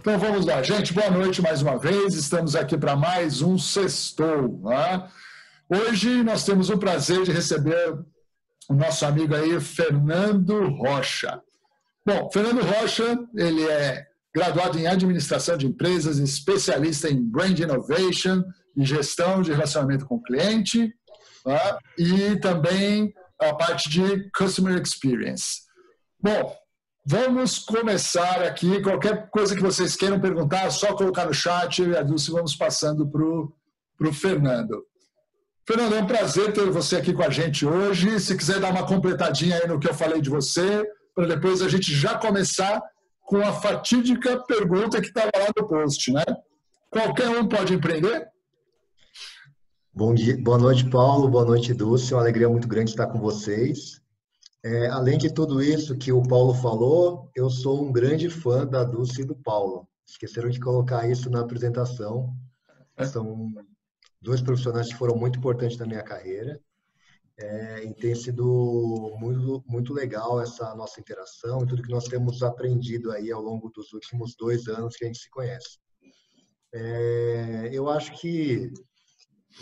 Então vamos lá, gente, boa noite mais uma vez, estamos aqui para mais um Sextou, né? Hoje nós temos o prazer de receber o nosso amigo aí, Fernando Rocha. Bom, Fernando Rocha, ele é graduado em Administração de Empresas, especialista em Brand Innovation e Gestão de Relacionamento com o Cliente, né? E também a parte de Customer Experience. Bom, vamos começar aqui. Qualquer coisa que vocês queiram perguntar, é só colocar no chat e a Dulce vamos passando para o Fernando. Fernando, é um prazer ter você aqui com a gente hoje. Se quiser dar uma completadinha aí no que eu falei de você, para depois a gente já começar com a fatídica pergunta que estava lá no post, né? Qualquer um pode empreender? Bom dia, boa noite, Paulo. Boa noite, Dulce. É uma alegria muito grande estar com vocês. Além de tudo isso que o Paulo falou, eu sou um grande fã da Dulce e do Paulo. Esqueceram de colocar isso na apresentação. São dois profissionais que foram muito importantes na minha carreira. E tem sido muito, muito legal essa nossa interação e tudo que nós temos aprendido aí ao longo dos últimos 2 anos que a gente se conhece. Eu acho que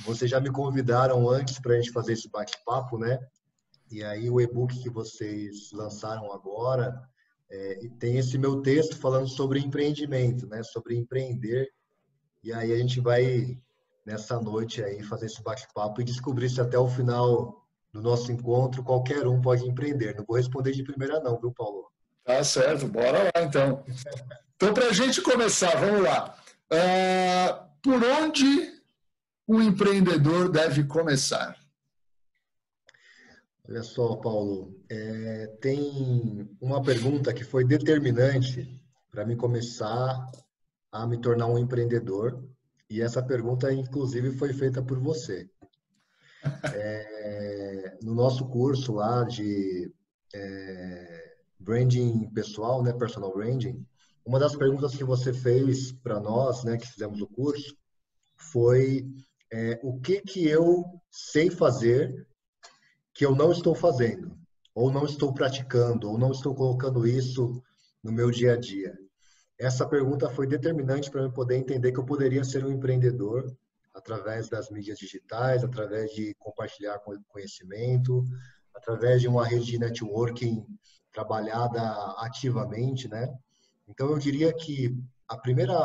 vocês já me convidaram antes para a gente fazer esse bate-papo, né? E aí o e-book que vocês lançaram agora tem esse meu texto falando sobre empreendimento, né? Sobre empreender. E aí a gente vai, nessa noite aí, fazer esse bate-papo e descobrir se até o final do nosso encontro qualquer um pode empreender. Não vou responder de primeira não, viu, Paulo? Tá certo, bora lá então. Então, para a gente começar, vamos lá. Por onde um empreendedor deve começar? Olha só, Paulo, tem uma pergunta que foi determinante para mim começar a me tornar um empreendedor, e essa pergunta, inclusive, foi feita por você. No nosso curso lá de branding pessoal, né, personal branding, uma das perguntas que você fez para nós, né, que fizemos o curso, foi o que eu sei fazer que eu não estou fazendo, ou não estou praticando, ou não estou colocando isso no meu dia a dia. Essa pergunta foi determinante para eu poder entender que eu poderia ser um empreendedor através das mídias digitais, através de compartilhar conhecimento, através de uma rede de networking trabalhada ativamente, né? Então, eu diria que a primeira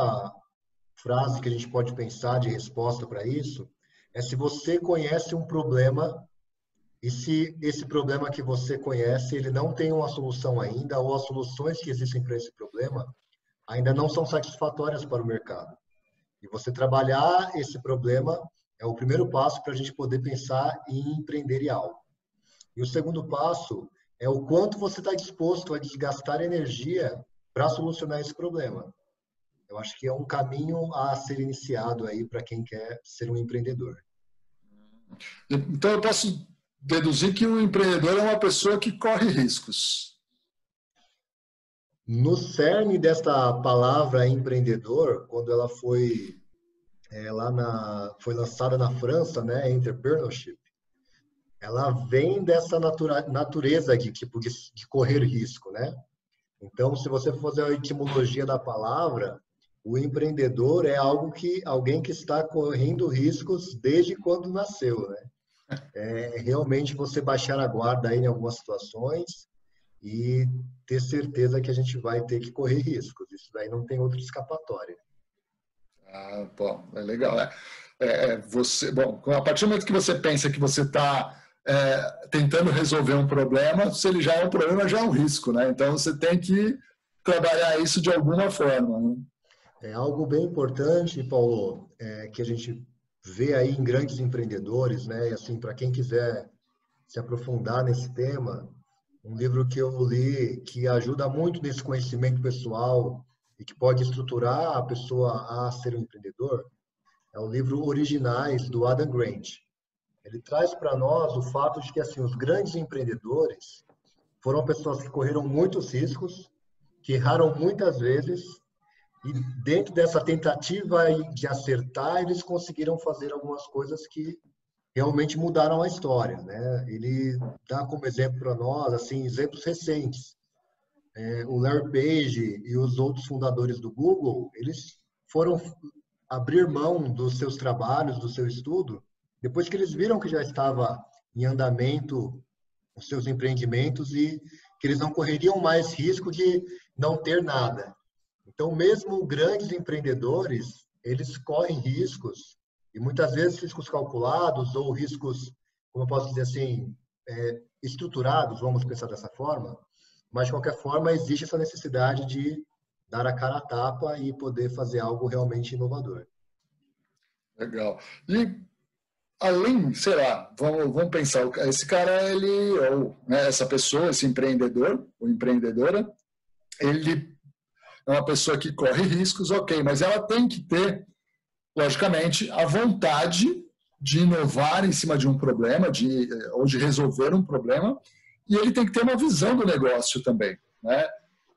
frase que a gente pode pensar de resposta para isso é se você conhece um problema e se esse problema que você conhece, ele não tem uma solução ainda, ou as soluções que existem para esse problema ainda não são satisfatórias para o mercado. E você trabalhar esse problema é o primeiro passo para a gente poder pensar em empreender em algo. E o segundo passo é o quanto você está disposto a desgastar energia para solucionar esse problema. Eu acho que é um caminho a ser iniciado aí para quem quer ser um empreendedor. Então, eu posso deduzir que um empreendedor é uma pessoa que corre riscos. No cerne desta palavra empreendedor, quando ela foi foi lançada na França, né, entrepreneurship, ela vem dessa natureza de correr risco, né? Então, se você for fazer a etimologia da palavra, o empreendedor é alguém que está correndo riscos desde quando nasceu, né? Realmente você baixar a guarda aí em algumas situações e ter certeza que a gente vai ter que correr riscos. Isso daí não tem outra escapatória. Bom, é legal. Bom, a partir do momento que você pensa que você está tentando resolver um problema, se ele já é um problema, já é um risco, né? Então você tem que trabalhar isso de alguma forma, né? É algo bem importante, Paulo, que a gente vê aí em grandes empreendedores, né? E assim, para quem quiser se aprofundar nesse tema, um livro que eu li que ajuda muito nesse conhecimento pessoal e que pode estruturar a pessoa a ser um empreendedor é o livro Originais, do Adam Grant. Ele traz para nós o fato de que assim, os grandes empreendedores foram pessoas que correram muitos riscos, que erraram muitas vezes, e dentro dessa tentativa de acertar, eles conseguiram fazer algumas coisas que realmente mudaram a história, né? Ele dá como exemplo para nós, assim, exemplos recentes. o Larry Page e os outros fundadores do Google, eles foram abrir mão dos seus trabalhos, do seu estudo, depois que eles viram que já estava em andamento os seus empreendimentos e que eles não correriam mais risco de não ter nada. Então, mesmo grandes empreendedores, eles correm riscos, e muitas vezes riscos calculados ou riscos, como eu posso dizer assim, estruturados, vamos pensar dessa forma, mas de qualquer forma existe essa necessidade de dar a cara a tapa e poder fazer algo realmente inovador. Legal. E além, sei lá, vamos pensar, esse cara, ou né, essa pessoa, esse empreendedor ou empreendedora, ele é uma pessoa que corre riscos, ok, mas ela tem que ter, logicamente, a vontade de inovar em cima de um problema, ou de resolver um problema, e ele tem que ter uma visão do negócio também, né?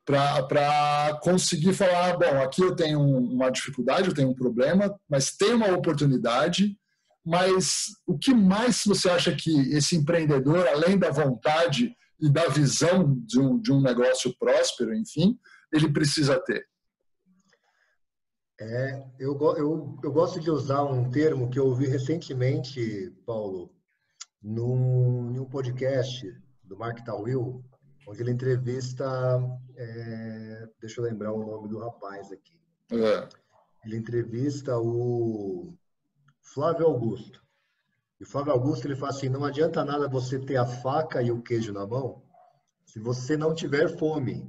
Para conseguir falar, bom, aqui eu tenho uma dificuldade, eu tenho um problema, mas tem uma oportunidade. Mas o que mais você acha que esse empreendedor, além da vontade e da visão de um negócio próspero, enfim, ele precisa ter? Eu gosto de usar um termo que eu ouvi recentemente, Paulo, em um podcast do Mark Tawil, onde ele entrevista, deixa eu lembrar o nome do rapaz aqui. Ele entrevista o Flávio Augusto. E o Flávio Augusto, ele fala assim, não adianta nada você ter a faca e o queijo na mão se você não tiver fome.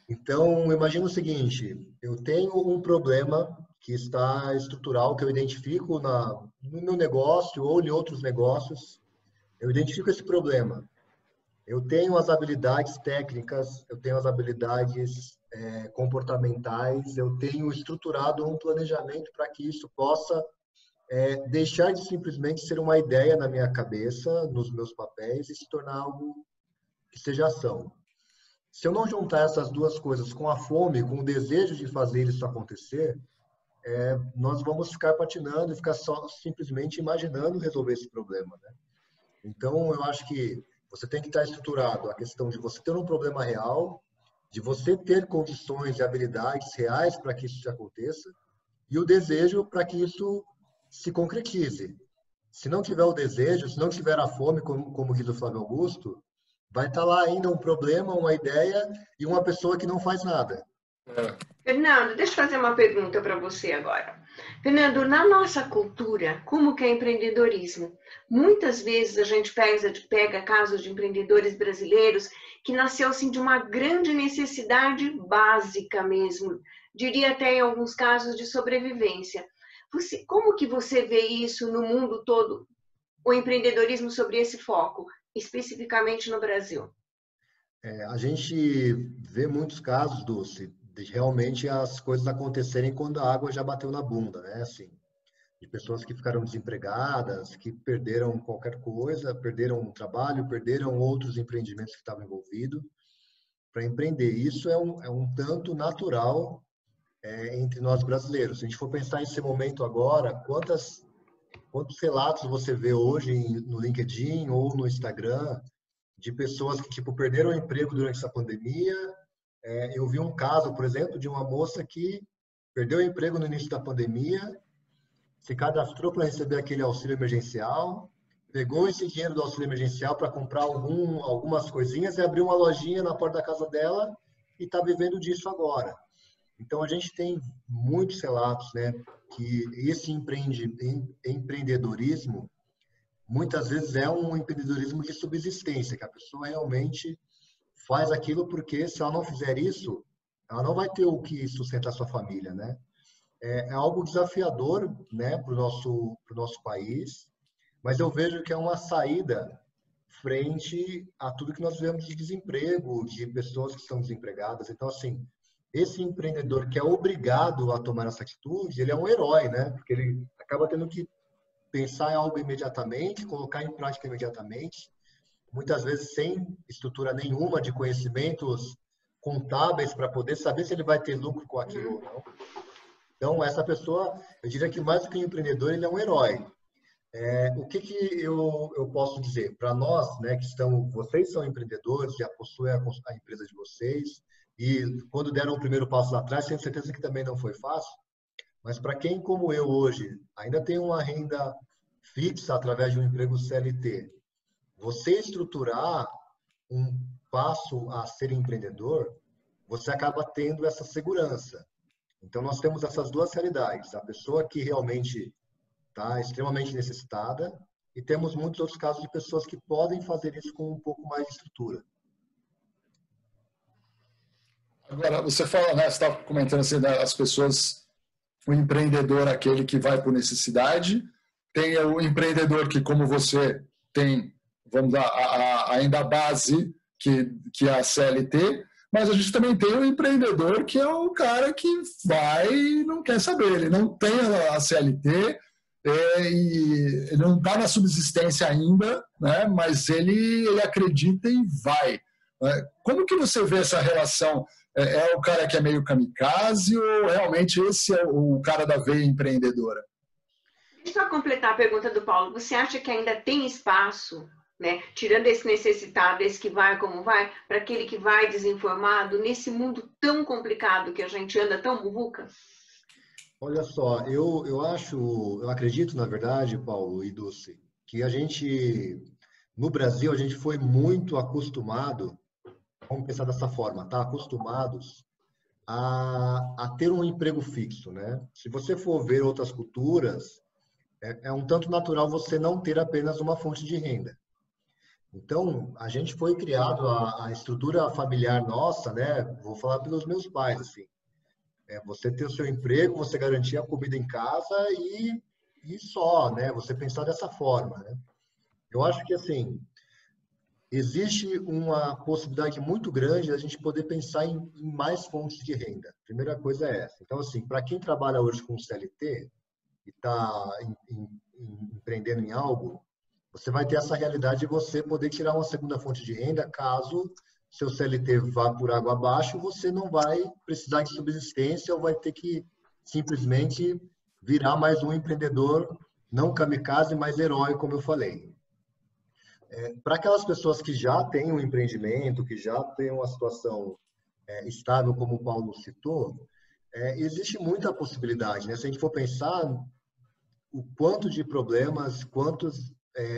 Então, imagina o seguinte, eu tenho um problema que está estrutural, que eu identifico no meu negócio ou em outros negócios, eu identifico esse problema. Eu tenho as habilidades técnicas, eu tenho as habilidades comportamentais, eu tenho estruturado um planejamento para que isso possa deixar de simplesmente ser uma ideia na minha cabeça, nos meus papéis, e se tornar algo que seja ação. Se eu não juntar essas duas coisas com a fome, com o desejo de fazer isso acontecer, nós vamos ficar patinando e ficar só simplesmente imaginando resolver esse problema, né? Então, eu acho que você tem que estar estruturado a questão de você ter um problema real, de você ter condições e habilidades reais para que isso te aconteça, e o desejo para que isso se concretize. Se não tiver o desejo, se não tiver a fome, como diz o Flávio Augusto, vai estar lá ainda um problema, uma ideia e uma pessoa que não faz nada. Fernando, deixa eu fazer uma pergunta para você agora. Fernando, na nossa cultura, como que é empreendedorismo? Muitas vezes a gente pega casos de empreendedores brasileiros que nasceu assim de uma grande necessidade básica mesmo, diria até em alguns casos de sobrevivência. Como que você vê isso no mundo todo, o empreendedorismo sobre esse foco, especificamente no Brasil? A gente vê muitos casos, Dulce, de realmente as coisas acontecerem quando a água já bateu na bunda, né? Assim, de pessoas que ficaram desempregadas, que perderam qualquer coisa, perderam um trabalho, perderam outros empreendimentos que estavam envolvidos para empreender. Isso é um tanto natural entre nós brasileiros. Se a gente for pensar nesse momento agora, quantos relatos você vê hoje no LinkedIn ou no Instagram de pessoas que tipo perderam o emprego durante essa pandemia? Eu vi um caso, por exemplo, de uma moça que perdeu o emprego no início da pandemia, se cadastrou para receber aquele auxílio emergencial, pegou esse dinheiro do auxílio emergencial para comprar algumas coisinhas e abriu uma lojinha na porta da casa dela e está vivendo disso agora. Então, a gente tem muitos relatos, né, que esse empreendedorismo, muitas vezes é um empreendedorismo de subsistência, que a pessoa realmente faz aquilo porque, se ela não fizer isso, ela não vai ter o que sustentar sua família, né? É algo desafiador, né, para o nosso país, mas eu vejo que é uma saída frente a tudo que nós vemos de desemprego, de pessoas que estão desempregadas. Então, assim, esse empreendedor que é obrigado a tomar essa atitude, ele é um herói, né? Porque ele acaba tendo que pensar em algo imediatamente, colocar em prática imediatamente, muitas vezes sem estrutura nenhuma de conhecimentos contábeis para poder saber se ele vai ter lucro com aquilo ou não. Então, essa pessoa, eu diria que mais do que um empreendedor, ele é um herói. O que eu posso dizer? Para nós, né, que estamos, vocês são empreendedores, já possuem a empresa de vocês, e quando deram o primeiro passo lá atrás, tenho certeza que também não foi fácil, mas para quem, como eu hoje, ainda tem uma renda fixa através de um emprego CLT, você estruturar um passo a ser empreendedor, você acaba tendo essa segurança. Então, nós temos essas duas realidades. A pessoa que realmente está extremamente necessitada e temos muitos outros casos de pessoas que podem fazer isso com um pouco mais de estrutura. Agora, você fala, né, você estava comentando assim, as pessoas, o empreendedor, aquele que vai por necessidade, tem o empreendedor que, como você, tem, vamos lá, ainda a base, que é a CLT, mas a gente também tem o empreendedor que é o cara que vai e não quer saber, ele não tem a CLT, e ele não está na subsistência ainda, né, mas ele acredita e vai. Como que você vê essa relação? É o cara que é meio kamikaze ou realmente esse é o cara da veia empreendedora? Deixa eu completar a pergunta do Paulo. Você acha que ainda tem espaço, né, tirando esse necessitado, esse que vai como vai, para aquele que vai desinformado, nesse mundo tão complicado que a gente anda tão burruca? Olha só, eu acredito, na verdade, Paulo e Dulce, que no Brasil, a gente foi muito acostumado, vamos pensar dessa forma, tá? Acostumados a ter um emprego fixo, né? Se você for ver outras culturas, é um tanto natural você não ter apenas uma fonte de renda. Então, a gente foi criado, a estrutura familiar nossa, né? Vou falar pelos meus pais, assim. Você ter o seu emprego, você garantir a comida em casa e só, né? Você pensar dessa forma, né? Eu acho que, assim, existe uma possibilidade muito grande da gente poder pensar em mais fontes de renda. Primeira coisa é essa. Então, assim, para quem trabalha hoje com CLT e está empreendendo em algo, você vai ter essa realidade de você poder tirar uma segunda fonte de renda caso seu CLT vá por água abaixo, você não vai precisar de subsistência ou vai ter que simplesmente virar mais um empreendedor, não kamikaze, mas herói, como eu falei. Para aquelas pessoas que já têm um empreendimento, que já têm uma situação estável, como o Paulo citou, existe muita possibilidade, né? Se a gente for pensar o quanto de problemas, quantas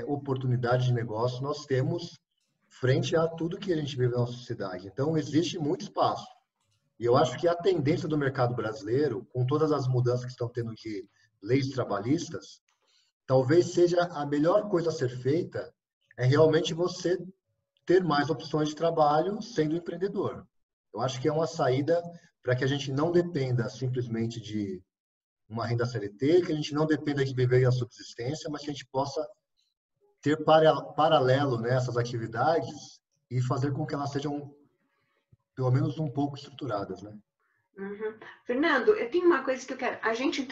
oportunidades de negócio nós temos frente a tudo que a gente vive na nossa sociedade. Então, existe muito espaço. E eu acho que a tendência do mercado brasileiro, com todas as mudanças que estão tendo de leis trabalhistas, talvez seja a melhor coisa a ser feita é realmente você ter mais opções de trabalho sendo empreendedor. Eu acho que é uma saída para que a gente não dependa simplesmente de uma renda CLT, que a gente não dependa de viver a subsistência, mas que a gente possa ter paralelo nessas atividades e fazer com que elas sejam, pelo menos, um pouco estruturadas, né? Uhum. Fernando, eu tenho uma coisa que eu quero. A gente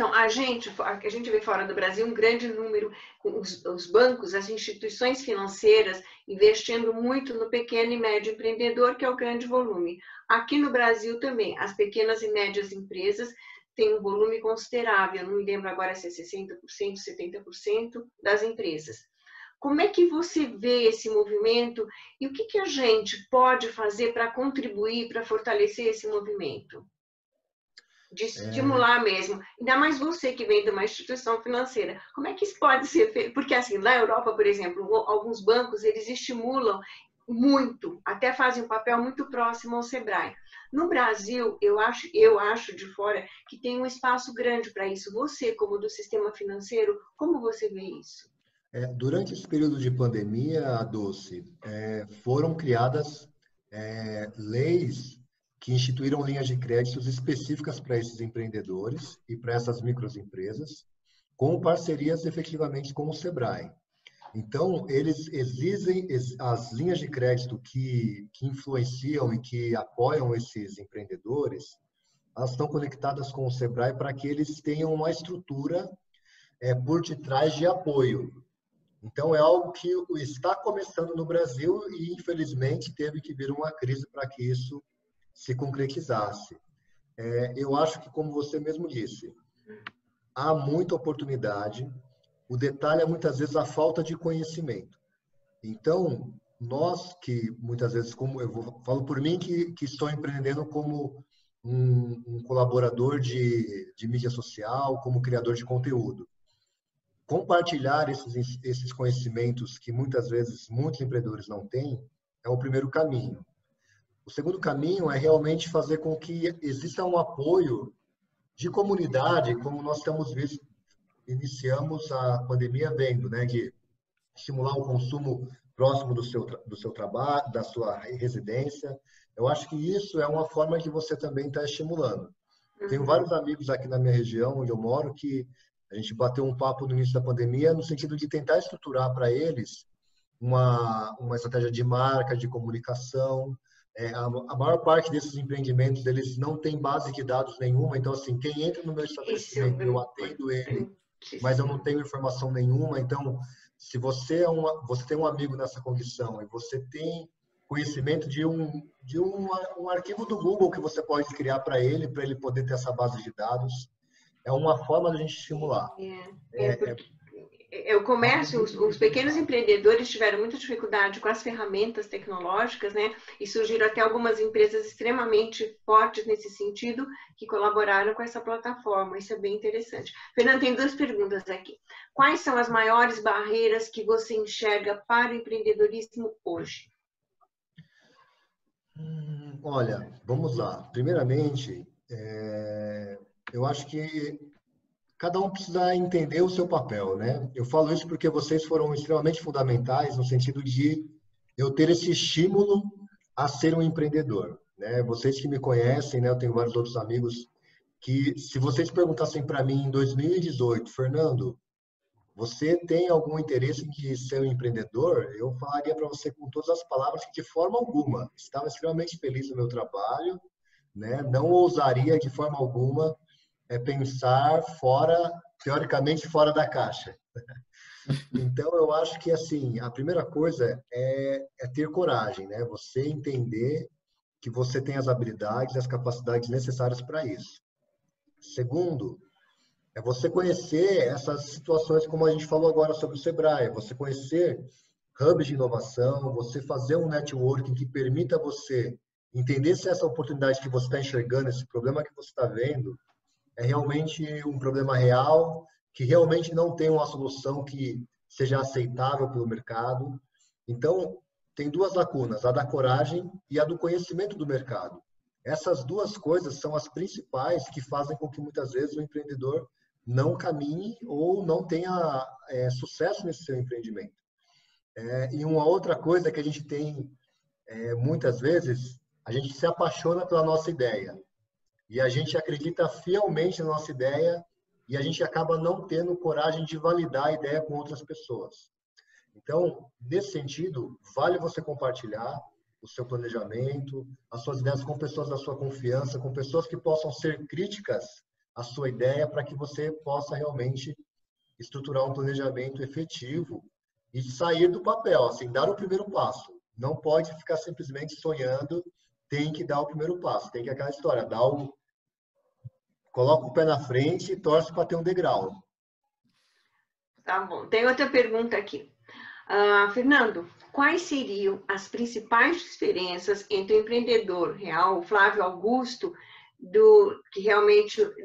vê fora do Brasil um grande número, os bancos, as instituições financeiras investindo muito no pequeno e médio empreendedor, que é o grande volume. Aqui no Brasil também, as pequenas e médias empresas têm um volume considerável, eu não me lembro agora se é 60%, 70% das empresas. Como é que você vê esse movimento e o que a gente pode fazer para contribuir, para fortalecer esse movimento? De estimular mesmo. Ainda mais você que vem de uma instituição financeira. Como é que isso pode ser feito? Porque assim, na Europa, por exemplo, alguns bancos, eles estimulam muito, até fazem um papel muito próximo ao Sebrae. No Brasil, eu acho de fora que tem um espaço grande para isso. Você, como do sistema financeiro, como você vê isso? Durante esse período de pandemia, Dulce, foram criadas leis que instituíram linhas de créditos específicas para esses empreendedores e para essas microempresas, com parcerias efetivamente com o Sebrae. Então, eles exigem as linhas de crédito que influenciam e que apoiam esses empreendedores, elas estão conectadas com o Sebrae para que eles tenham uma estrutura por detrás de apoio. Então, é algo que está começando no Brasil e, infelizmente, teve que vir uma crise para que isso se concretizasse. Eu acho que, como você mesmo disse, há muita oportunidade. o detalhe é muitas vezes a falta de conhecimento. Então, nós que muitas vezes, como falo por mim que estou empreendendo como um colaborador de mídia social, como criador de conteúdo. Compartilhar esses conhecimentos que muitas vezes muitos empreendedores não têm é o primeiro caminho. O segundo caminho é realmente fazer com que exista um apoio de comunidade, como nós iniciamos a pandemia vendo, né, de estimular o consumo próximo do seu trabalho, da sua residência. Eu acho que isso é uma forma que você também está estimulando. Tenho vários amigos aqui na minha região, onde eu moro, que a gente bateu um papo no início da pandemia no sentido de tentar estruturar para eles uma estratégia de marca, de comunicação. A maior parte desses empreendimentos, eles não tem base de dados nenhuma. Então, assim, quem entra no meu estabelecimento, eu atendo ele, mas eu não tenho informação nenhuma. Então, se você tem um amigo nessa condição e você tem conhecimento de um arquivo do Google que você pode criar para ele poder ter essa base de dados, é uma forma de a gente estimular. O comércio, os pequenos empreendedores tiveram muita dificuldade com as ferramentas tecnológicas, né? E surgiram até algumas empresas extremamente fortes nesse sentido que colaboraram com essa plataforma. Isso é bem interessante. Fernando, tem duas perguntas aqui. Quais são as maiores barreiras que você enxerga para o empreendedorismo hoje? Olha, vamos lá. Primeiramente, eu acho que cada um precisa entender o seu papel, né? Eu falo isso porque vocês foram extremamente fundamentais no sentido de eu ter esse estímulo a ser um empreendedor, né? Vocês que me conhecem, né? Eu tenho vários outros amigos que, se vocês perguntassem para mim em 2018, Fernando, você tem algum interesse em ser um empreendedor? Eu falaria para você com todas as palavras que de forma alguma. Estava extremamente feliz no meu trabalho, né? Não ousaria de forma alguma pensar teoricamente fora da caixa. Então, eu acho que, assim, a primeira coisa é ter coragem, né? Você entender que você tem as habilidades, as capacidades necessárias para isso. Segundo, é você conhecer essas situações, como a gente falou agora sobre o Sebrae, você conhecer hubs de inovação, você fazer um networking que permita você entender se essa oportunidade que você está enxergando, esse problema que você está vendo, é realmente um problema real, que realmente não tem uma solução que seja aceitável pelo mercado. Então, tem duas lacunas, a da coragem e a do conhecimento do mercado. Essas duas coisas são as principais que fazem com que muitas vezes o empreendedor não caminhe ou não tenha sucesso nesse seu empreendimento. E uma outra coisa que a gente tem, muitas vezes, a gente se apaixona pela nossa ideia. E a gente acredita fielmente na nossa ideia e a gente acaba não tendo coragem de validar a ideia com outras pessoas. Então, nesse sentido, vale você compartilhar o seu planejamento, as suas ideias com pessoas da sua confiança, com pessoas que possam ser críticas à sua ideia para que você possa realmente estruturar um planejamento efetivo e sair do papel, assim, dar o primeiro passo. Não pode ficar simplesmente sonhando, tem que dar o primeiro passo, tem que aquela história, coloca o pé na frente e torce para ter um degrau. Tá bom. Tem outra pergunta aqui. Fernando, quais seriam as principais diferenças entre o empreendedor real, o Flávio Augusto,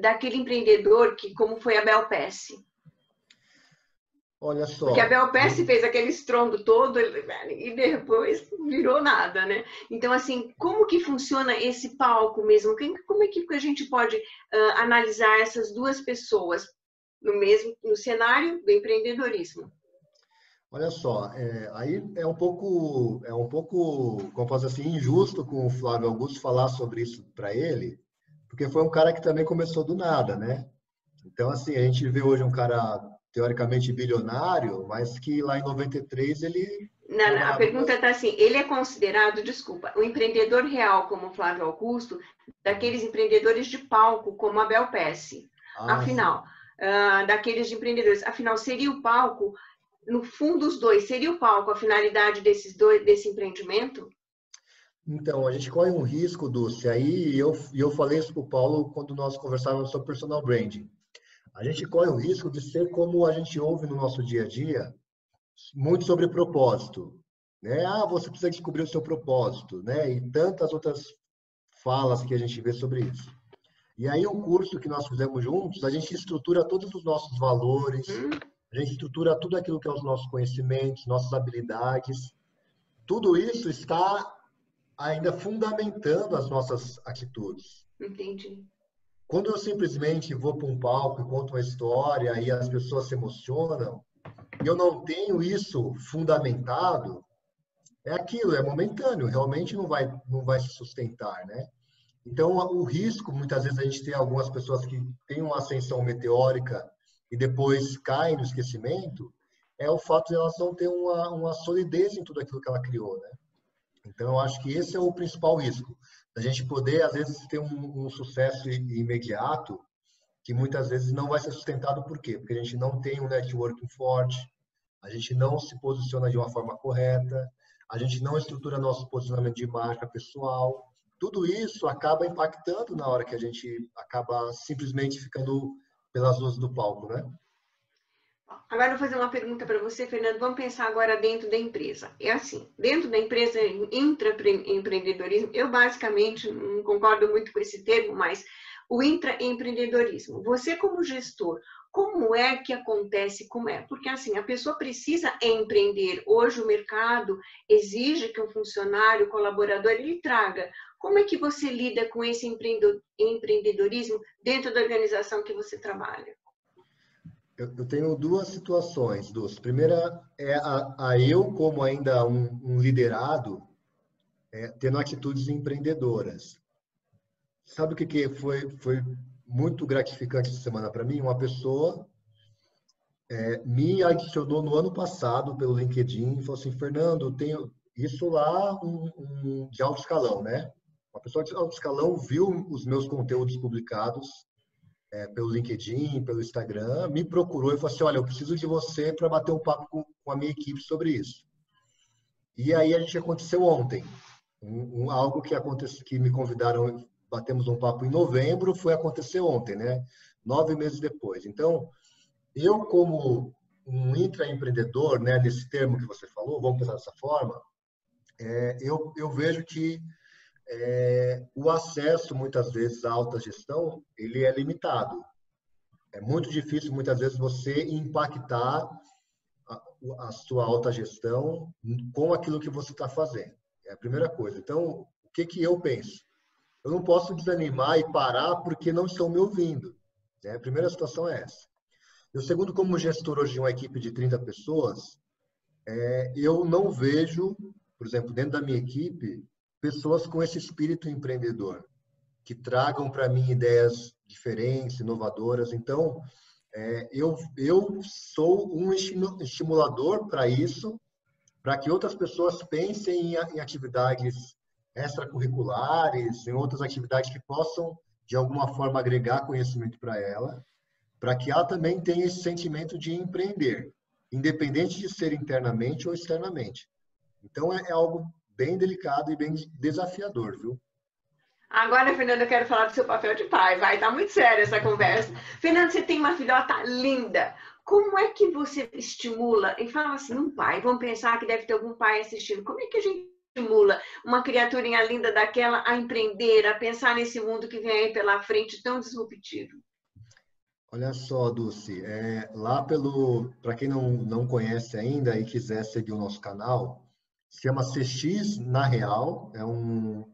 daquele empreendedor que, como foi a Bel Pesce? Olha só. Porque a Bel Pesce fez aquele estrondo todo e depois virou nada, né? Então, assim, como que funciona esse palco mesmo? Como é que a gente pode analisar essas duas pessoas no cenário do empreendedorismo? Olha só, aí é um pouco, como posso dizer assim, injusto com o Flávio Augusto falar sobre isso para ele, porque foi um cara que também começou do nada, né? Então, assim, a gente vê hoje um cara teoricamente bilionário, mas que lá em 93 ele... Não, a pergunta está assim, ele é considerado, desculpa, o empreendedor real como o Flávio Augusto, daqueles empreendedores de palco como a Bel Pesce. Afinal, daqueles empreendedores, afinal, seria o palco, no fundo os dois, seria o palco a finalidade desse empreendimento? Então, a gente corre um risco, Dulce, aí eu falei isso para o Paulo quando nós conversávamos sobre personal branding. A gente corre o risco de ser como a gente ouve no nosso dia a dia, muito sobre propósito, né? Ah, você precisa descobrir o seu propósito, né? E tantas outras falas que a gente vê sobre isso. E aí o curso que nós fizemos juntos, a gente estrutura todos os nossos valores, a gente estrutura tudo aquilo que é os nossos conhecimentos, nossas habilidades. Tudo isso está ainda fundamentando as nossas atitudes. Entendi. Quando eu simplesmente vou para um palco e conto uma história e as pessoas se emocionam, e eu não tenho isso fundamentado, é aquilo, é momentâneo, realmente não vai se sustentar, né? Então, o risco, muitas vezes, a gente tem algumas pessoas que têm uma ascensão meteórica e depois caem no esquecimento, é o fato de elas não terem uma solidez em tudo aquilo que ela criou, né? Então, eu acho que esse é o principal risco. A gente poder, às vezes, ter um sucesso imediato que muitas vezes não vai ser sustentado. Por quê? Porque a gente não tem um networking forte, a gente não se posiciona de uma forma correta, a gente não estrutura nosso posicionamento de marca pessoal. Tudo isso acaba impactando na hora que a gente acaba simplesmente ficando pelas luzes do palco, né? Agora eu vou fazer uma pergunta para você, Fernando. Vamos pensar agora dentro da empresa. É assim, dentro da empresa, intraempreendedorismo, eu basicamente não concordo muito com esse termo, mas o intraempreendedorismo. Você como gestor, como é que acontece? Como é? Porque assim, a pessoa precisa empreender. Hoje o mercado exige que um funcionário, colaborador, ele traga. Como é que você lida com esse empreendedorismo dentro da organização que você trabalha? Eu tenho duas situações, Dulce. Primeira é a eu, como ainda um liderado, tendo atitudes empreendedoras. Sabe o que foi muito gratificante essa semana para mim? Uma pessoa me adicionou no ano passado pelo LinkedIn e falou assim, Fernando, eu tenho isso lá de alto escalão, né? Uma pessoa de alto escalão viu os meus conteúdos publicados pelo LinkedIn, pelo Instagram, me procurou e falou assim, olha, eu preciso de você para bater um papo com a minha equipe sobre isso. E aí a gente aconteceu ontem. Algo que me convidaram, batemos um papo em novembro, foi acontecer ontem, né? 9 meses depois. Então, eu como um intraempreendedor, né, nesse termo que você falou, vamos pensar dessa forma, eu vejo que o acesso, muitas vezes, à alta gestão, ele é limitado. É muito difícil, muitas vezes, você impactar a sua alta gestão com aquilo que você está fazendo. É a primeira coisa. Então, o que eu penso? Eu não posso desanimar e parar porque não estão me ouvindo. Né? A primeira situação é essa. E o segundo, como gestor hoje de uma equipe de 30 pessoas, eu não vejo, por exemplo, dentro da minha equipe, pessoas com esse espírito empreendedor, que tragam para mim ideias diferentes, inovadoras. Então, eu sou um estimulador para isso, para que outras pessoas pensem em atividades extracurriculares, em outras atividades que possam, de alguma forma, agregar conhecimento para ela, para que ela também tenha esse sentimento de empreender, independente de ser internamente ou externamente. Então, é algo bem delicado e bem desafiador, viu? Agora, Fernando, eu quero falar do seu papel de pai. Vai, tá muito séria essa conversa. Fernando, você tem uma filhota linda. Como é que você estimula e fala assim, um pai, vamos pensar que deve ter algum pai assistindo. Como é que a gente estimula uma criaturinha linda daquela a empreender, a pensar nesse mundo que vem aí pela frente tão disruptivo? Olha só, Dulce, para quem não conhece ainda e quiser seguir o nosso canal, se chama CX na Real.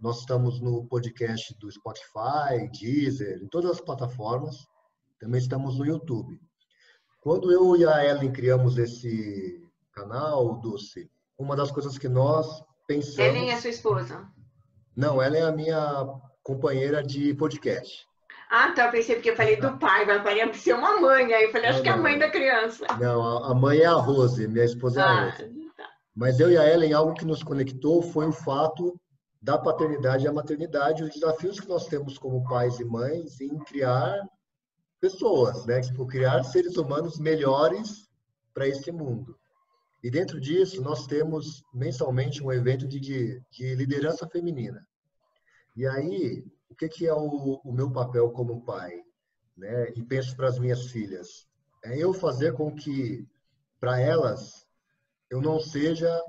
Nós estamos no podcast do Spotify, Deezer, em todas as plataformas. Também estamos no YouTube. Quando eu e a Ellen criamos esse canal, Dulce, uma das coisas que nós pensamos... Ellen é sua esposa? Não, ela é a minha companheira de podcast. Ah, tá, eu pensei porque eu falei do pai, mas parecia ser uma mãe, aí eu falei, acho que é a mãe da criança. Não, a mãe é a Rose, minha esposa é a Rose. Tá. Mas eu e a Ellen, algo que nos conectou foi o fato da paternidade e a maternidade, os desafios que nós temos como pais e mães em criar pessoas, né? Tipo, criar seres humanos melhores para esse mundo. E dentro disso, nós temos mensalmente um evento de liderança feminina. E aí, o que é o meu papel como pai? né, e penso para as minhas filhas, é eu fazer com que, para elas, eu não seja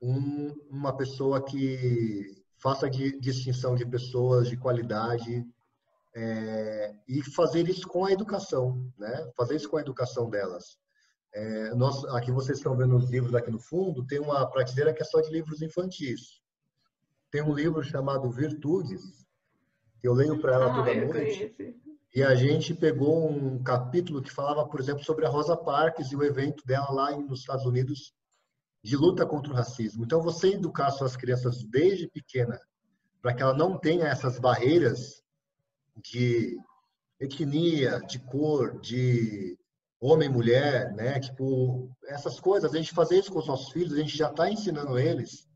uma pessoa que faça distinção de pessoas de qualidade, e fazer isso com a educação, né? Fazer isso com a educação delas. Aqui vocês estão vendo os livros aqui no fundo, tem uma prateleira que é só de livros infantis. Tem um livro chamado Virtudes, que eu leio para ela toda noite, e a gente pegou um capítulo que falava, por exemplo, sobre a Rosa Parks e o evento dela lá nos Estados Unidos de luta contra o racismo. Então, você educar suas crianças desde pequena para que ela não tenha essas barreiras de etnia, de cor, de homem, mulher, né? Tipo, essas coisas, a gente fazer isso com os nossos filhos, a gente já está ensinando eles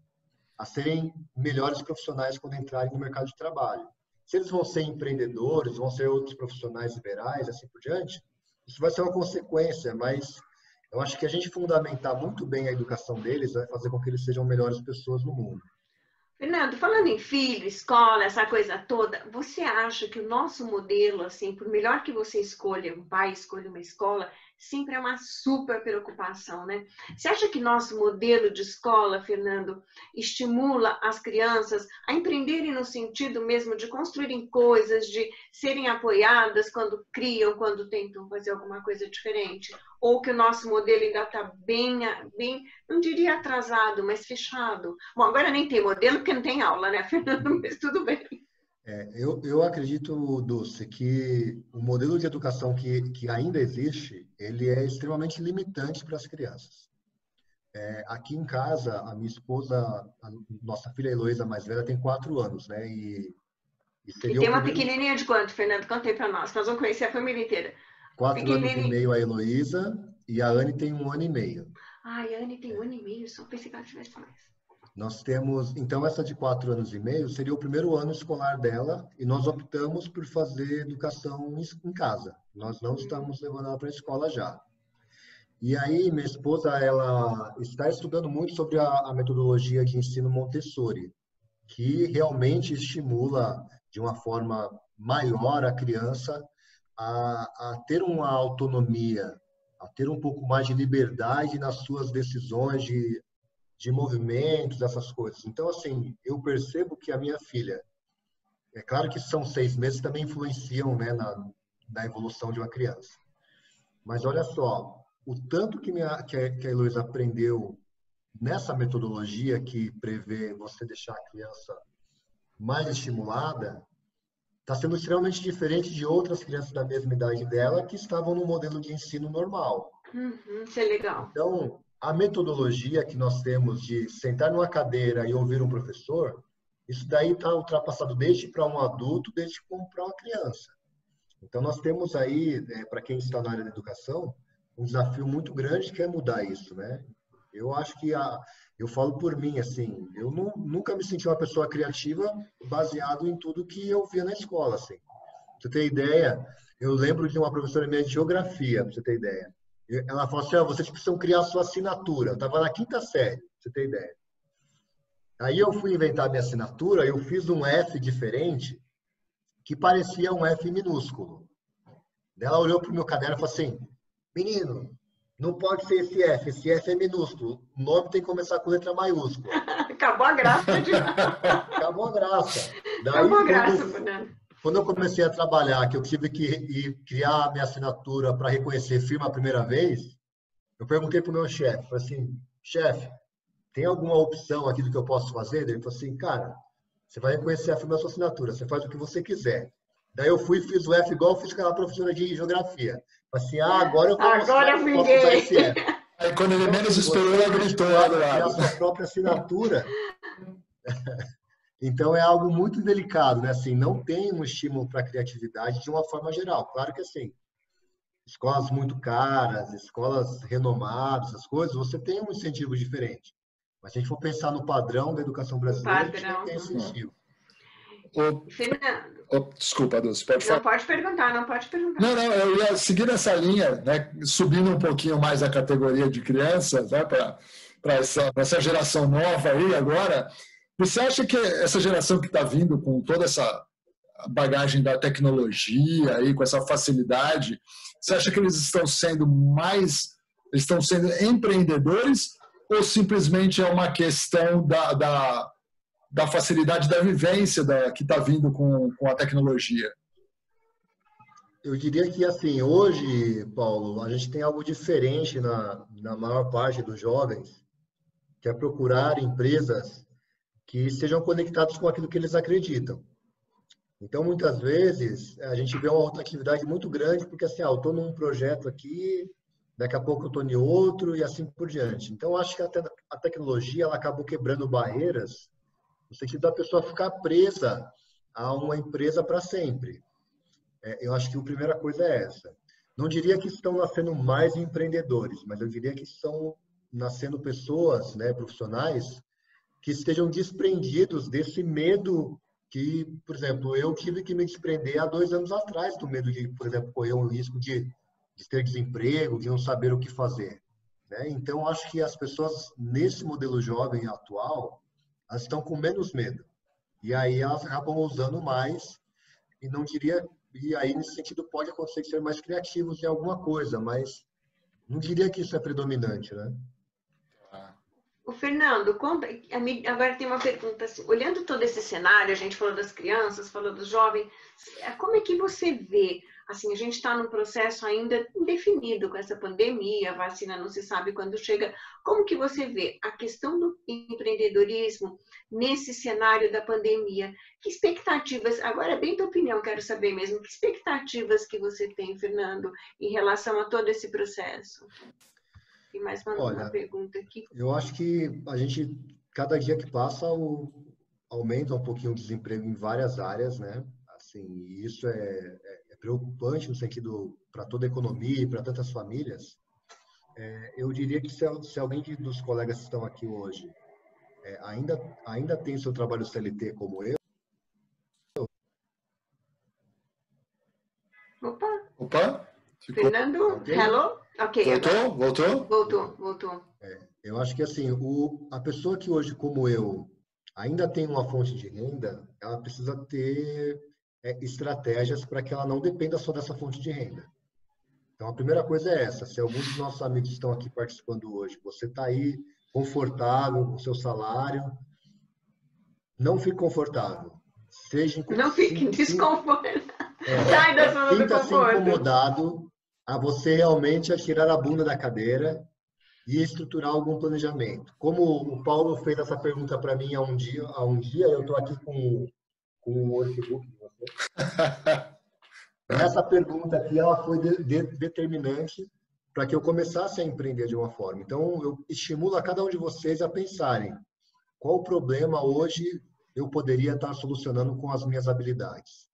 a serem melhores profissionais quando entrarem no mercado de trabalho. Se eles vão ser empreendedores, vão ser outros profissionais liberais, assim por diante, isso vai ser uma consequência, mas eu acho que a gente fundamentar muito bem a educação deles vai fazer com que eles sejam melhores pessoas no mundo. Fernando, falando em filho, escola, essa coisa toda, você acha que o nosso modelo, assim, por melhor que você escolha, um pai escolha uma escola, sempre é uma super preocupação, né? Você acha que nosso modelo de escola, Fernando, estimula as crianças a empreenderem no sentido mesmo de construírem coisas, de serem apoiadas quando criam, quando tentam fazer alguma coisa diferente? Ou que o nosso modelo ainda está bem, não diria atrasado, mas fechado? Bom, agora nem tem modelo porque não tem aula, né, Fernando? Mas tudo bem. Eu acredito, Dulce, que o modelo de educação que ainda existe, ele é extremamente limitante para as crianças. Aqui em casa, a minha esposa, a nossa filha Heloísa mais velha, tem 4 anos, né? E tem uma pequenininha de quanto, Fernando? Contei para nós vamos conhecer a família inteira. 4 anos e meio a Heloísa e a Anne tem 1 ano e meio. Ai, a Anne tem 1 ano e meio, só pensei que ela tivesse mais. Nós temos, então essa de 4 anos e meio seria o primeiro ano escolar dela e nós optamos por fazer educação em casa. Nós não estamos levando ela para a escola já. E aí minha esposa, ela está estudando muito sobre a metodologia de ensino Montessori, que realmente estimula de uma forma maior a criança a ter uma autonomia, a ter um pouco mais de liberdade nas suas decisões de movimentos, essas coisas. Então, assim, eu percebo que a minha filha, é claro que são 6 meses, também influenciam, né, na evolução de uma criança. Mas olha só, o tanto que a Heloísa aprendeu nessa metodologia que prevê você deixar a criança mais estimulada, está sendo extremamente diferente de outras crianças da mesma idade dela que estavam no modelo de ensino normal. Isso é legal. Então, a metodologia que nós temos de sentar numa cadeira e ouvir um professor, isso daí está ultrapassado desde para um adulto, desde como para uma criança. Então, nós temos aí, para quem está na área da educação, um desafio muito grande que é mudar isso, né? Eu acho que, eu falo por mim, assim, eu nunca me senti uma pessoa criativa baseado em tudo que eu via na escola, assim. Pra você ter ideia, eu lembro de uma professora minha de geografia, para você ter ideia. Ela falou assim, vocês precisam criar a sua assinatura. Eu estava na 5ª série, pra você ter ideia. Aí eu fui inventar a minha assinatura, eu fiz um F diferente, que parecia um F minúsculo. Ela olhou para o meu caderno e falou assim, menino, não pode ser esse F é minúsculo. O nome tem que começar com letra maiúscula. Acabou a graça. Acabou a graça. Daí, acabou a graça, Fernando. Quando eu comecei a trabalhar, que eu tive que criar a minha assinatura para reconhecer firma a primeira vez, eu perguntei para o meu chefe, falei assim, chefe, tem alguma opção aqui do que eu posso fazer? Ele falou assim, cara, você vai reconhecer a firma da sua assinatura, você faz o que você quiser. Daí eu fui e fiz o F igual eu fiz com aquela professora de geografia. Falei assim, agora eu vou mostrar que eu posso usar esse F. Aí quando ele menos esperou, ela gritou lá do lado. A sua própria assinatura. Então, é algo muito delicado, né? Assim, não tem um estímulo para a criatividade de uma forma geral. Claro que, assim, escolas muito caras, escolas renomadas, essas coisas, você tem um incentivo diferente. Mas se a gente for pensar no padrão da educação brasileira, a gente não tem esse incentivo. Fernando. Desculpa, Dulce, pode falar. Não pode perguntar, não pode perguntar. Não, eu ia seguir nessa linha, né, subindo um pouquinho mais a categoria de crianças, né, para essa geração nova aí agora. Você acha que essa geração que está vindo com toda essa bagagem da tecnologia e com essa facilidade, você acha que eles estão sendo empreendedores ou simplesmente é uma questão da facilidade da vivência que está vindo com a tecnologia? Eu diria que, assim, hoje, Paulo, a gente tem algo diferente na maior parte dos jovens, que é procurar empresas que sejam conectadas com aquilo que eles acreditam. Então, muitas vezes, a gente vê uma rotatividade muito grande, porque assim, eu estou num projeto aqui, daqui a pouco eu estou em outro e assim por diante. Então, acho que a tecnologia ela acabou quebrando barreiras, no sentido da pessoa ficar presa a uma empresa para sempre. Eu acho que a primeira coisa é essa. Não diria que estão nascendo mais empreendedores, mas eu diria que estão nascendo pessoas, né, profissionais, que estejam desprendidos desse medo que, por exemplo, eu tive que me desprender há 2 anos atrás do medo de, por exemplo, correr um risco de ter desemprego, de não saber o que fazer, né? Então, acho que as pessoas, nesse modelo jovem atual, elas estão com menos medo. E aí elas acabam usando mais, e não diria... E aí, nesse sentido, pode acontecer de ser mais criativos em alguma coisa, mas não diria que isso é predominante, né? O Fernando, agora tem uma pergunta assim, olhando todo esse cenário, a gente falou das crianças, falou dos jovens, como é que você vê, assim, a gente está num processo ainda indefinido com essa pandemia, a vacina não se sabe quando chega, como que você vê a questão do empreendedorismo nesse cenário da pandemia? Que expectativas, agora é bem tua opinião, quero saber mesmo, que expectativas que você tem, Fernando, em relação a todo esse processo? E mais uma pergunta aqui. Eu acho que a gente, cada dia que passa, aumenta um pouquinho o desemprego em várias áreas, né? Assim, e isso é preocupante no sentido para toda a economia e para tantas famílias. Eu diria que se alguém dos colegas que estão aqui hoje ainda tem seu trabalho CLT como eu. Opa! Ficou... Fernando, okay. Hello? Ok. Voltou. Eu acho que assim, a pessoa que hoje, como eu, ainda tem uma fonte de renda, ela precisa ter estratégias para que ela não dependa só dessa fonte de renda. Então, a primeira coisa é essa. Se alguns dos nossos amigos estão aqui participando hoje, você está aí confortável com o seu salário, não fique confortável. Não fique desconfortável. Sai da zona do conforto. Sinta-se incomodado a você realmente tirar a bunda da cadeira e estruturar algum planejamento. Como o Paulo fez essa pergunta para mim há um dia, eu estou aqui com o workbook de você. Essa pergunta aqui ela foi determinante para que eu começasse a empreender de uma forma. Então, eu estimulo a cada um de vocês a pensarem qual o problema hoje eu poderia estar solucionando com as minhas habilidades.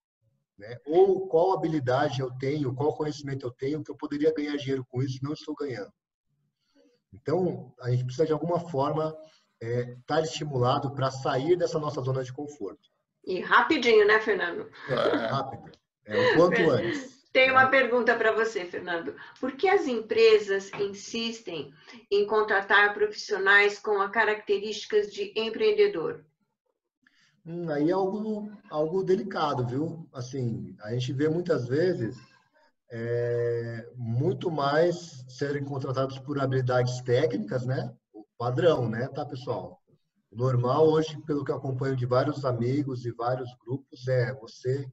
Né? Ou qual habilidade eu tenho, qual conhecimento eu tenho que eu poderia ganhar dinheiro com isso e não estou ganhando. Então, a gente precisa de alguma forma estar estimulado para sair dessa nossa zona de conforto. E rapidinho, né, Fernando? Rápido. O quanto antes. Tem uma pergunta para você, Fernando. Por que as empresas insistem em contratar profissionais com as características de empreendedor? Aí é algo delicado, viu? Assim, a gente vê muitas vezes muito mais serem contratados por habilidades técnicas, né? O padrão, né, tá, pessoal? O normal hoje, pelo que eu acompanho de vários amigos e vários grupos, você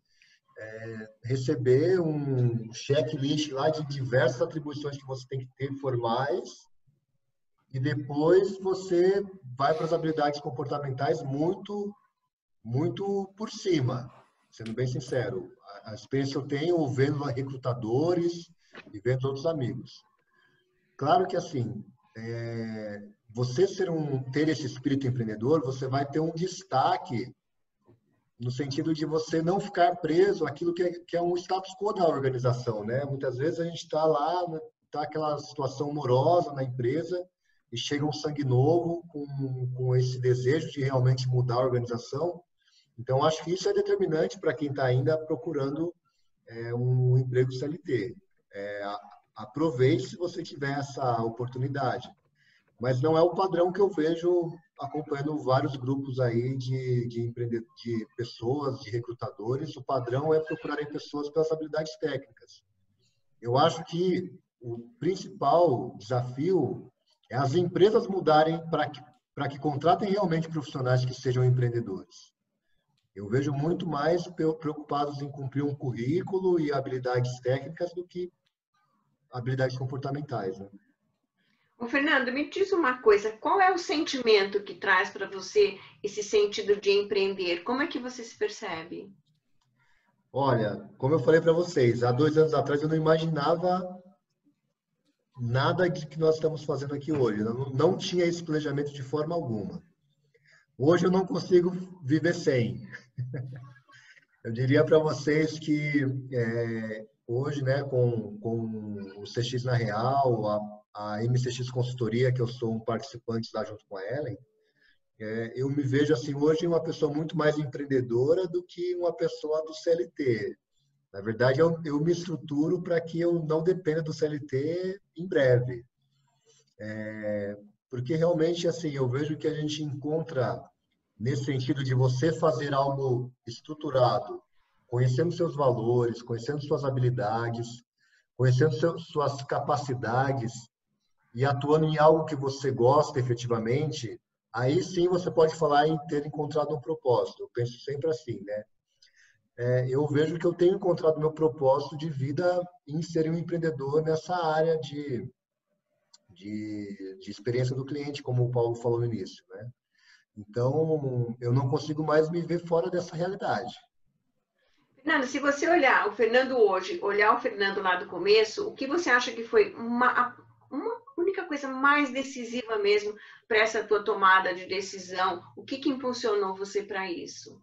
receber um checklist lá de diversas atribuições que você tem que ter formais e depois você vai para as habilidades comportamentais muito por cima, sendo bem sincero. A experiência que eu tenho vendo recrutadores e vendo outros amigos. Claro que assim, você ter esse espírito empreendedor, você vai ter um destaque no sentido de você não ficar preso àquilo que é um status quo da organização, né? Muitas vezes a gente está lá, está aquela situação morosa na empresa e chega um sangue novo com esse desejo de realmente mudar a organização. Então, acho que isso é determinante para quem está ainda procurando um emprego CLT. Aproveite se você tiver essa oportunidade. mas não é o padrão que eu vejo acompanhando vários grupos aí de pessoas, de recrutadores. O padrão é procurarem pessoas pelas habilidades técnicas. Eu acho que o principal desafio é as empresas mudarem para que contratem realmente profissionais que sejam empreendedores. Eu vejo muito mais preocupados em cumprir um currículo e habilidades técnicas do que habilidades comportamentais, né? Ô, Fernando, me diz uma coisa, qual é o sentimento que traz para você esse sentido de empreender? Como é que você se percebe? Olha, como eu falei para vocês, há 2 anos atrás eu não imaginava nada de que nós estamos fazendo aqui hoje. Eu não tinha esse planejamento de forma alguma. Hoje eu não consigo viver sem. Eu diria para vocês que hoje, né, com o CX na Real, a MCX Consultoria, que eu sou um participante lá junto com a Ellen, eu me vejo assim hoje uma pessoa muito mais empreendedora do que uma pessoa do CLT. Na verdade, eu me estruturo para que eu não dependa do CLT em breve. Porque realmente, assim, eu vejo que a gente encontra, nesse sentido de você fazer algo estruturado, conhecendo seus valores, conhecendo suas habilidades, conhecendo suas capacidades e atuando em algo que você gosta efetivamente, aí sim você pode falar em ter encontrado um propósito. Eu penso sempre assim, né? Eu vejo que eu tenho encontrado meu propósito de vida em ser um empreendedor nessa área de experiência do cliente, como o Paulo falou no início, né? Então, eu não consigo mais me ver fora dessa realidade. Fernando, se você olhar o Fernando hoje, olhar o Fernando lá do começo, o que você acha que foi uma única coisa mais decisiva mesmo para essa tua tomada de decisão? O que impulsionou você para isso?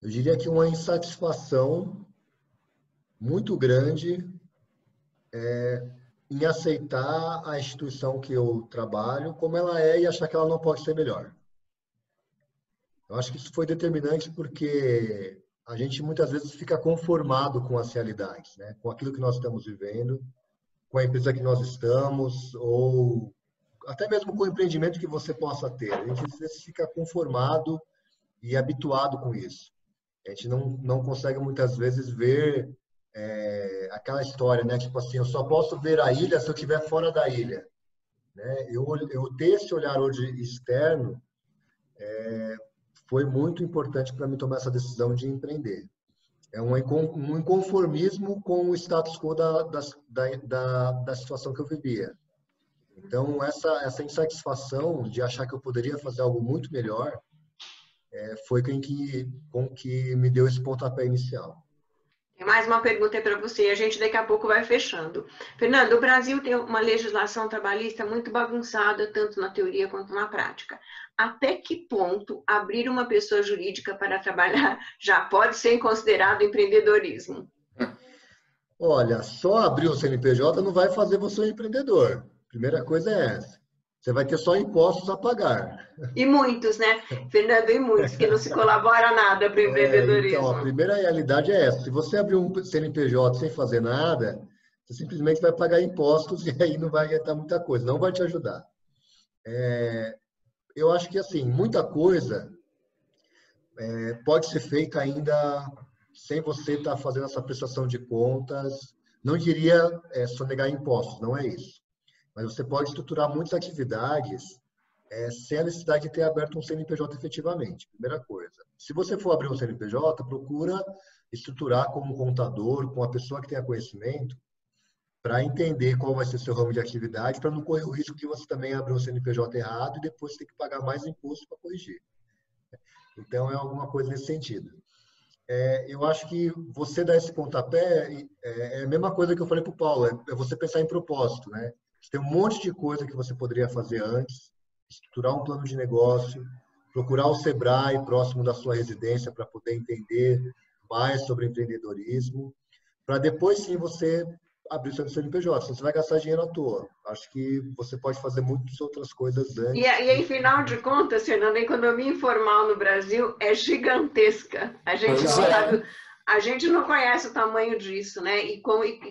Eu diria que uma insatisfação muito grande em aceitar a instituição que eu trabalho como ela é e achar que ela não pode ser melhor. Eu acho que isso foi determinante porque a gente muitas vezes fica conformado com as realidades, né? Com aquilo que nós estamos vivendo, com a empresa que nós estamos, ou até mesmo com o empreendimento que você possa ter. A gente às vezes fica conformado e habituado com isso. A gente não consegue muitas vezes ver aquela história, né? Tipo assim, eu só posso ver a ilha se eu estiver fora da ilha, né? Eu ter esse olhar hoje externo foi muito importante para mim tomar essa decisão de empreender. É um inconformismo com o status quo da situação que eu vivia. Então, essa insatisfação de achar que eu poderia fazer algo muito melhor foi com que me deu esse pontapé inicial. Tem mais uma pergunta aí para você, a gente daqui a pouco vai fechando. Fernando, o Brasil tem uma legislação trabalhista muito bagunçada, tanto na teoria quanto na prática. Até que ponto abrir uma pessoa jurídica para trabalhar já pode ser considerado empreendedorismo? Olha, só abrir o CNPJ não vai fazer você um empreendedor. Primeira coisa é essa. Você vai ter só impostos a pagar. E muitos, né, Fernando? E muitos, que não se colabora nada para o empreendedorismo. Então, a primeira realidade é essa. Se você abrir um CNPJ sem fazer nada, você simplesmente vai pagar impostos e aí não vai adiantar muita coisa, não vai te ajudar. Eu acho que, assim, muita coisa pode ser feita ainda sem você estar fazendo essa prestação de contas. Não diria sonegar impostos, não é isso. Mas você pode estruturar muitas atividades sem a necessidade de ter aberto um CNPJ efetivamente. Primeira coisa. Se você for abrir um CNPJ, procura estruturar com um contador, com uma pessoa que tenha conhecimento, para entender qual vai ser seu ramo de atividade, para não correr o risco de você também abrir um CNPJ errado e depois ter que pagar mais imposto para corrigir. Então, é alguma coisa nesse sentido. Eu acho que você dar esse pontapé é a mesma coisa que eu falei para o Paulo, é você pensar em propósito, né? Tem um monte de coisa que você poderia fazer antes, estruturar um plano de negócio, procurar o Sebrae próximo da sua residência para poder entender mais sobre empreendedorismo, para depois sim você abrir o seu CNPJ. Senão você vai gastar dinheiro à toa. Acho que você pode fazer muitas outras coisas antes. E em final de contas, Fernando, a economia informal no Brasil é gigantesca. A gente não conhece o tamanho disso, né? E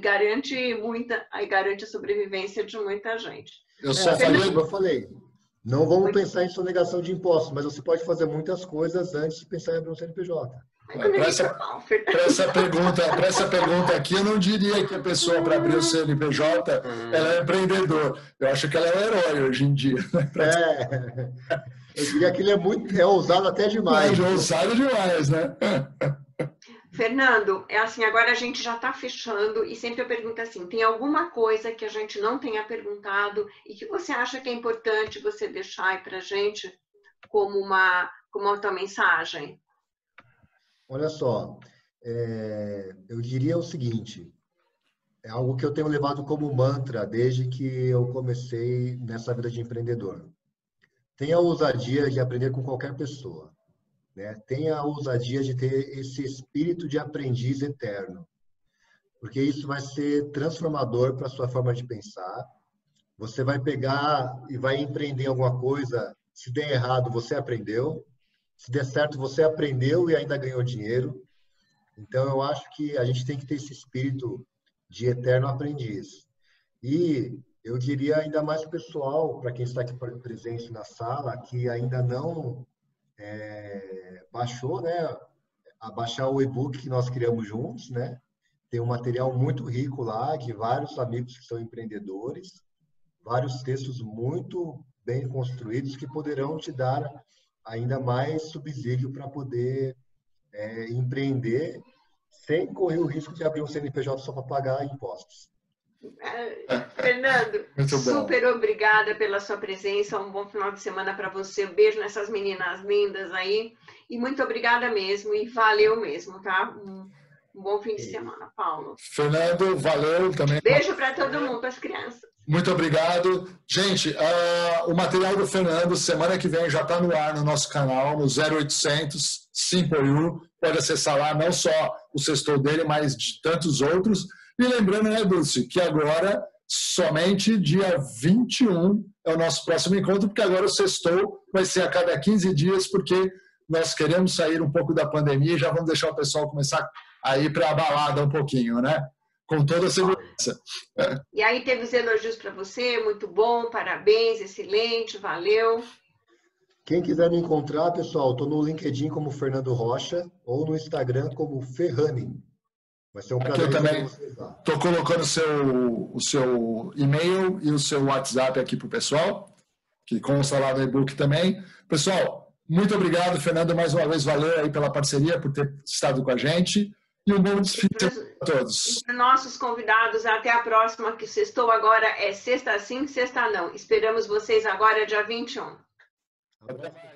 garante a sobrevivência de muita gente. Eu só falei... Como eu falei, não vamos pensar em sonegação de impostos, mas você pode fazer muitas coisas antes de pensar em abrir um CNPJ. Para essa pergunta aqui, eu não diria que a pessoa, para abrir o CNPJ, ela é empreendedor. Eu acho que ela é um herói hoje em dia. Eu diria que ele é ousado até demais. É ousado demais, né? Fernando, é assim, agora a gente já está fechando e sempre eu pergunto assim, tem alguma coisa que a gente não tenha perguntado e que você acha que é importante você deixar aí para a gente como uma tua mensagem? Olha só, eu diria o seguinte, é algo que eu tenho levado como mantra desde que eu comecei nessa vida de empreendedor. Tenha a ousadia de aprender com qualquer pessoa, né? Tenha a ousadia de ter esse espírito de aprendiz eterno, porque isso vai ser transformador para a sua forma de pensar. Você vai pegar e vai empreender alguma coisa, se der errado, você aprendeu. Se der certo, você aprendeu e ainda ganhou dinheiro. Então, eu acho que a gente tem que ter esse espírito de eterno aprendiz. E eu diria ainda mais pessoal, para quem está aqui presente na sala, que ainda não baixou, né? A baixar o e-book que nós criamos juntos, né? Tem um material muito rico lá, de vários amigos que são empreendedores, vários textos muito bem construídos que poderão te dar ainda mais subsídio para poder empreender sem correr o risco de abrir um CNPJ só para pagar impostos. Fernando, super obrigada pela sua presença, um bom final de semana para você, um beijo nessas meninas lindas aí, e muito obrigada mesmo, e valeu mesmo, tá? Um bom fim de semana, Paulo. Fernando, valeu também. Beijo para todo mundo, para as crianças. Muito obrigado. Gente, o material do Fernando, semana que vem, já está no ar no nosso canal, no 0800 Simple You. Pode acessar lá, não só o sextou dele, mas de tantos outros. E lembrando, né, Dulce, que agora, somente dia 21 é o nosso próximo encontro, porque agora o sextou vai ser a cada 15 dias, porque nós queremos sair um pouco da pandemia e já vamos deixar o pessoal começar a ir para a balada um pouquinho, né? Com toda a segurança. E aí teve os elogios para você, muito bom, parabéns, excelente, valeu. Quem quiser me encontrar, pessoal, estou no LinkedIn como Fernando Rocha ou no Instagram como Ferrani. Vai ser um prazer. Aqui eu também estou colocando o seu e-mail e o seu WhatsApp aqui para o pessoal, que consta lá no e-book também. Pessoal, muito obrigado, Fernando, mais uma vez, valeu aí pela parceria, por ter estado com a gente. E um bom fim de semana a todos. E para nossos convidados, até a próxima, que sextou agora é sexta sim, sexta não. Esperamos vocês agora, dia 21. Até mais.